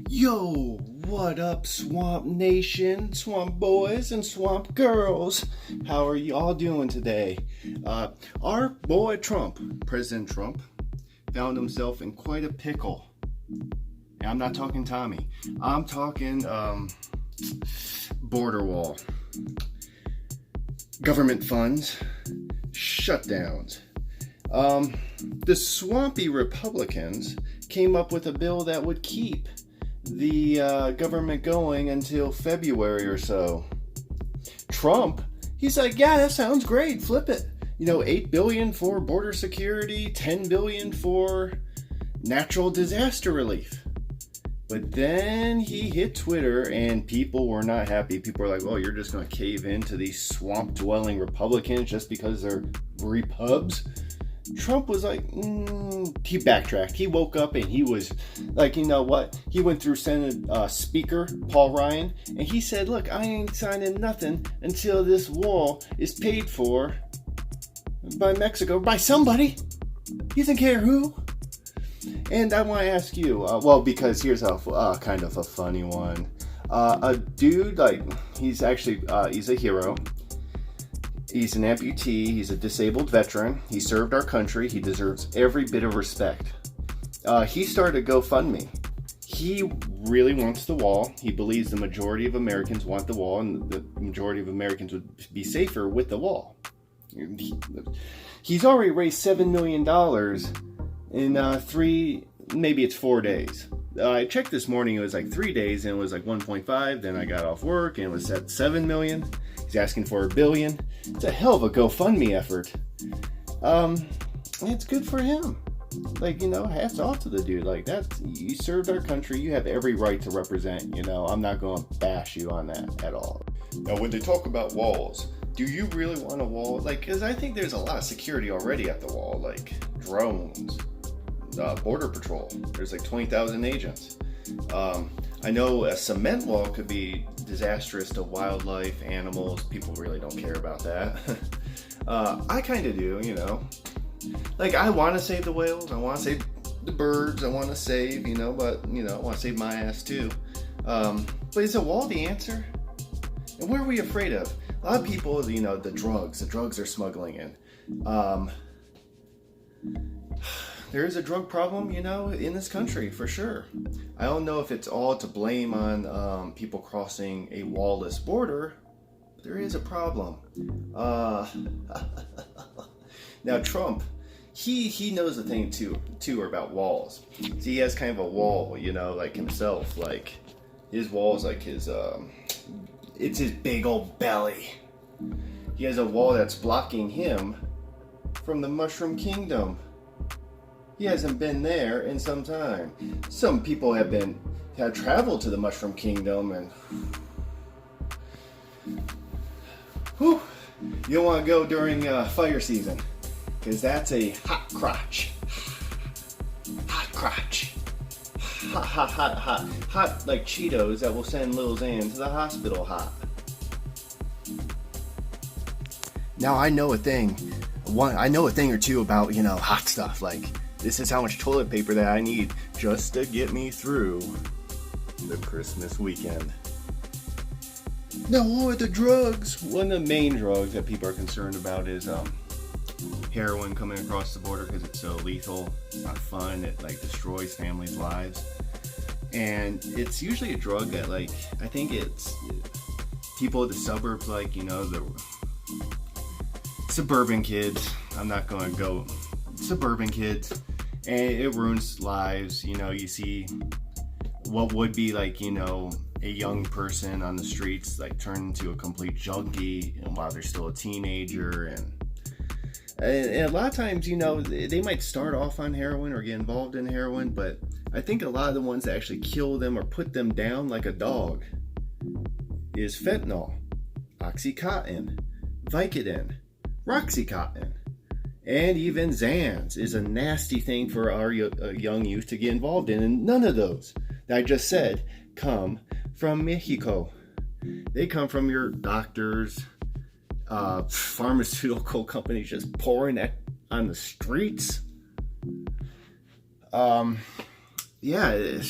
Yo, what up, Swamp Nation, Swamp Boys, and Swamp Girls? How are you all doing today? Our boy Trump, President Trump, found himself in quite a pickle. And I'm not talking Tommy. I'm talking border wall, government funds, shutdowns. The swampy Republicans came up with a bill that would keep the government going until February or so. Trump, he's like, yeah, that sounds great, flip it. You know, $8 billion for border security, $10 billion for natural disaster relief. But then he hit Twitter and people were not happy. People were like, oh, you're just going to cave into these swamp-dwelling Republicans just because they're repubs? Trump was like, he backtracked. He woke up and he was like, you know what? He went through Senate Speaker Paul Ryan and he said, look, I ain't signing nothing until this wall is paid for by Mexico, by somebody. He doesn't care who. And I want to ask you, well, because here's a kind of a funny one. A dude, like, he's actually, he's a hero. He's an amputee. He's a disabled veteran. He served our country. He deserves every bit of respect. He started a GoFundMe. He really wants the wall. He believes the majority of Americans want the wall, and the majority of Americans would be safer with the wall. He's already raised $7 million in maybe it's 4 days. I checked this morning. It was like 3 days, and it was like 1.5. Then I got off work, and it was at 7 million. He's asking for $1 billion. It's a hell of a GoFundMe effort. It's good for him. Like, you know, hats off to the dude. Like, you served our country. You have every right to represent, you know. I'm not going to bash you on that at all. Now, when they talk about walls, do you really want a wall? Like, because I think there's a lot of security already at the wall, like drones, border patrol. There's like 20,000 agents. I know a cement wall could be disastrous to wildlife, animals. People really don't care about that. I kind of do, you know. Like, I want to save the whales. I want to save the birds. I want to save, you know, but, you know, I want to save my ass too. But is a wall the answer? And what are we afraid of? A lot of people, you know, the drugs are smuggling in. There is a drug problem, you know, in this country, for sure. I don't know if it's all to blame on people crossing a wall-less border, but there is a problem. Now, Trump, he knows a thing too about walls. See, he has kind of a wall, you know, like himself. Like, his wall is like his, it's his big old belly. He has a wall that's blocking him from the Mushroom Kingdom. He hasn't been there in some time. Some people have traveled to the Mushroom Kingdom, and whew, you don't want to go during fire season, because that's a hot crotch. Hot crotch. Hot like Cheetos that will send Lil Xan to the hospital hot. Now I know a thing or two about, you know, hot stuff. Like, this is how much toilet paper that I need just to get me through the Christmas weekend. Now, what are the drugs? One of the main drugs that people are concerned about is heroin coming across the border because it's so lethal. It's not fun. It like destroys families' lives. And it's usually a drug that, like, I think it's people in the suburbs, like, you know, the suburban kids. I'm not going to go suburban kids. And it ruins lives. You know, you see what would be like, you know, a young person on the streets like turn into a complete junkie, and while they're still a teenager. And a lot of times, you know, they might start off on heroin or get involved in heroin, but I think a lot of the ones that actually kill them or put them down like a dog is fentanyl, Oxycontin, Vicodin, Roxycontin. And even Xans is a nasty thing for our young youth to get involved in. And none of those that I just said come from Mexico. They come from your doctors, pharmaceutical companies just pouring that on the streets. Yeah,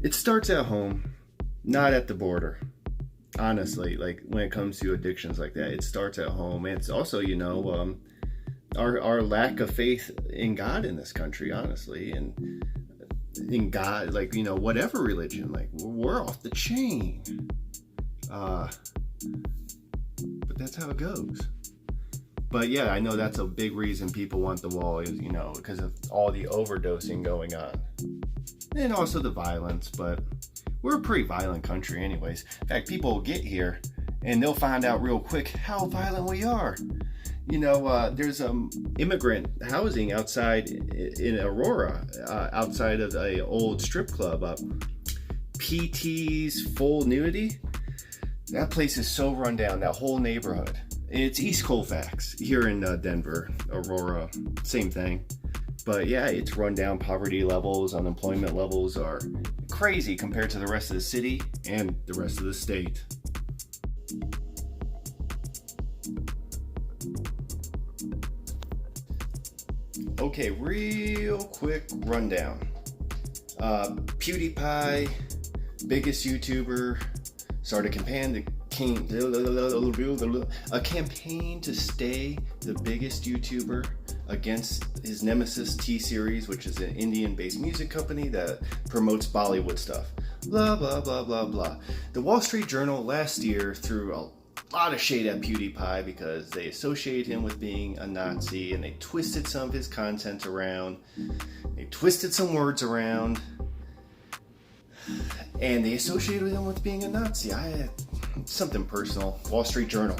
It starts at home, not at the border. Honestly, like when it comes to addictions like that, it starts at home. And it's also, our lack of faith in God in this country, honestly, and in God, like, whatever religion, like we're off the chain. But that's how it goes. But yeah, I know that's a big reason people want the wall is, because of all the overdosing going on. And also the violence, but we're a pretty violent country anyways. In fact, people will get here and they'll find out real quick how violent we are. There's immigrant housing outside in Aurora, outside of the old strip club, PT's Full Nudity. That place is so run down, that whole neighborhood. It's East Colfax here in Denver, Aurora, same thing. But yeah, it's run down. Poverty levels, unemployment levels are crazy compared to the rest of the city and the rest of the state. Okay, real quick rundown. Pewdiepie, biggest YouTuber, started a campaign to stay the biggest YouTuber against his nemesis T-Series, which is an Indian-based music company that promotes Bollywood stuff. Blah, blah, blah, blah, blah. The Wall Street Journal last year threw a lot of shade at Pewdiepie because they associate him with being a Nazi, and they twisted some of his content around. They twisted some words around, and they associated him with being a Nazi. Something personal. Wall Street Journal.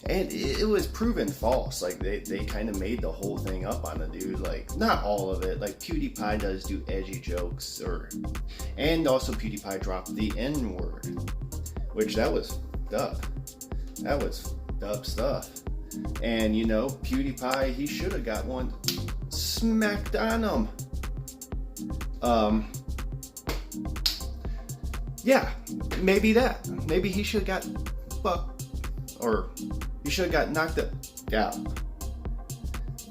And it was proven false. Like, they kind of made the whole thing up on the dude. Like, not all of it. Like, Pewdiepie does do edgy jokes. And also Pewdiepie dropped the N-word. Which, that was dub. That was dub stuff. And, Pewdiepie, he should have got one smacked on him. Yeah, maybe that. Maybe he should have got fucked, or he should have got knocked out.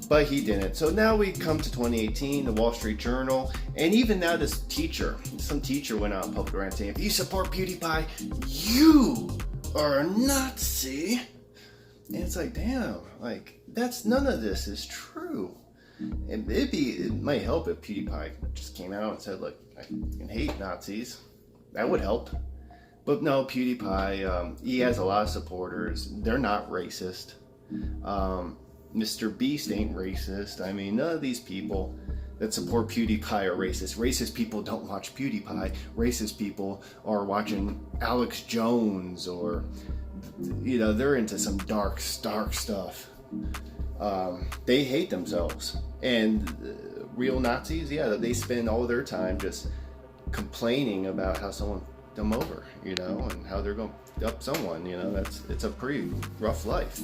But he didn't. So now we come to 2018, the Wall Street Journal, and even now some teacher went out in public around saying, if you support PewDiePie, you are a Nazi. And it's like, damn, like, none of this is true. And it might help if PewDiePie just came out and said, look, I can hate Nazis. That would help. But no, PewDiePie, he has a lot of supporters. They're not racist. Mr. Beast ain't racist. I mean, none of these people that support PewDiePie are racist. Racist people don't watch PewDiePie. Racist people are watching Alex Jones, or, they're into some dark stuff. They hate themselves. And real Nazis, yeah, they spend all their time just complaining about how someone them over, and how they're going to up someone, it's a pretty rough life.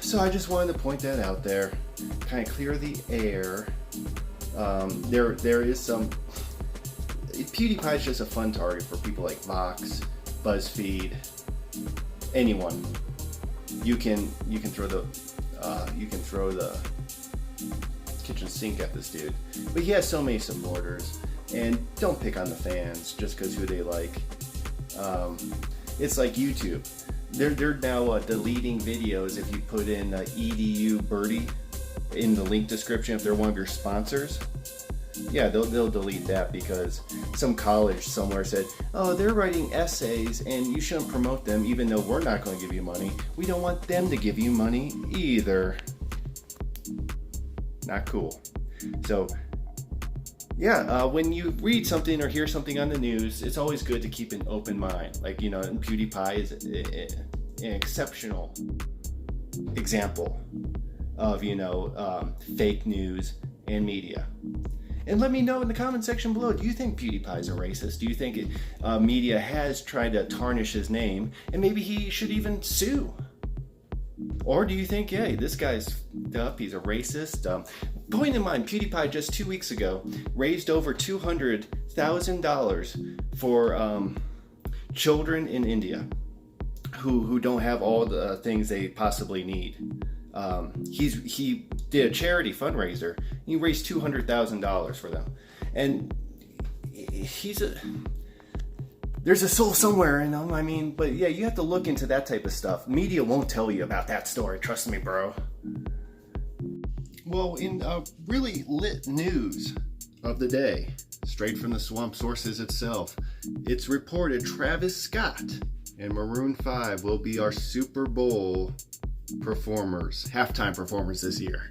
So I just wanted to point that out there, kind of clear the air. There is some, PewDiePie is just a fun target for people like Vox, BuzzFeed, anyone. You can throw the kitchen sink at this dude, but he has so many supporters. And don't pick on the fans just because who they like. It's like YouTube. They're now deleting videos if you put in EDU Birdie in the link description if they're one of your sponsors. Yeah, they'll delete that because some college somewhere said, oh, they're writing essays and you shouldn't promote them even though we're not going to give you money. We don't want them to give you money either. Not cool. So, yeah, when you read something or hear something on the news, it's always good to keep an open mind. Like, and PewDiePie is an exceptional example of, fake news and media. And let me know in the comment section below, do you think PewDiePie is a racist? Do you think media has tried to tarnish his name and maybe he should even sue? Or do you think, hey, this guy's up, he's a racist? Point in mind, PewDiePie just 2 weeks ago raised over $200,000 for children in India who don't have all the things they possibly need. He did a charity fundraiser. He raised $200,000 for them, and there's a soul somewhere in him. I mean, but yeah, you have to look into that type of stuff. Media won't tell you about that story. Trust me, bro. Well, in really lit news of the day, straight from the swamp sources itself, it's reported Travis Scott and Maroon 5 will be our Super Bowl performers, halftime performers this year.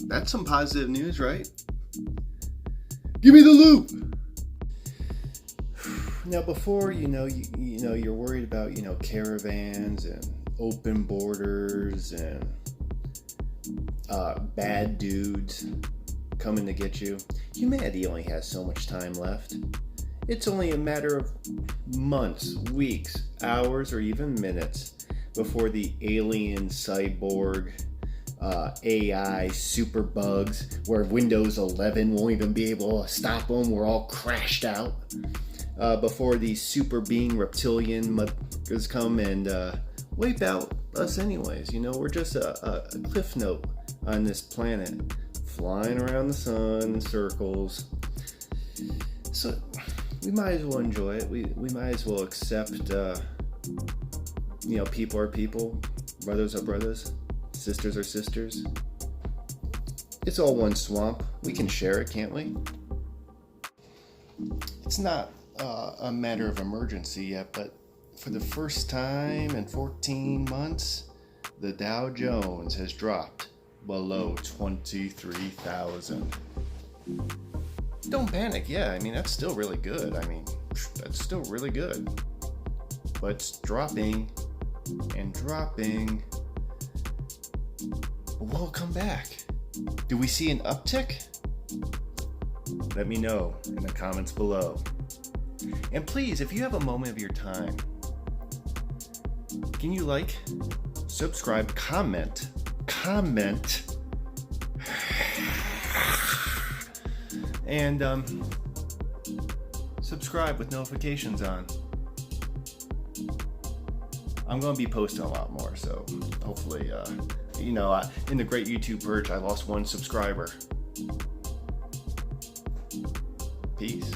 That's some positive news, right? Give me the loop. Now, before you're worried about caravans and open borders and bad dudes coming to get you. Humanity only has so much time left. It's only a matter of months, weeks, hours, or even minutes before the alien cyborg AI super bugs, where Windows 11 won't even be able to stop them. We're all crashed out. Before the super being reptilian muggers come and wipe out us anyways. We're just a cliff note on this planet, flying around the sun in circles. So we might as well enjoy it. We might as well accept, people are people, brothers are brothers, sisters are sisters. It's all one swamp. We can share it, can't we? It's not a matter of emergency yet, but for the first time in 14 months, the Dow Jones has dropped below 23,000. Don't panic. Yeah, that's still really good. That's still really good. But it's dropping and dropping. Will it come back? Do we see an uptick? Let me know in the comments below. And please, if you have a moment of your time, can you subscribe, comment, and subscribe with notifications on. I'm going to be posting a lot more, so hopefully, in the great YouTube purge, I lost 1 subscriber. Peace.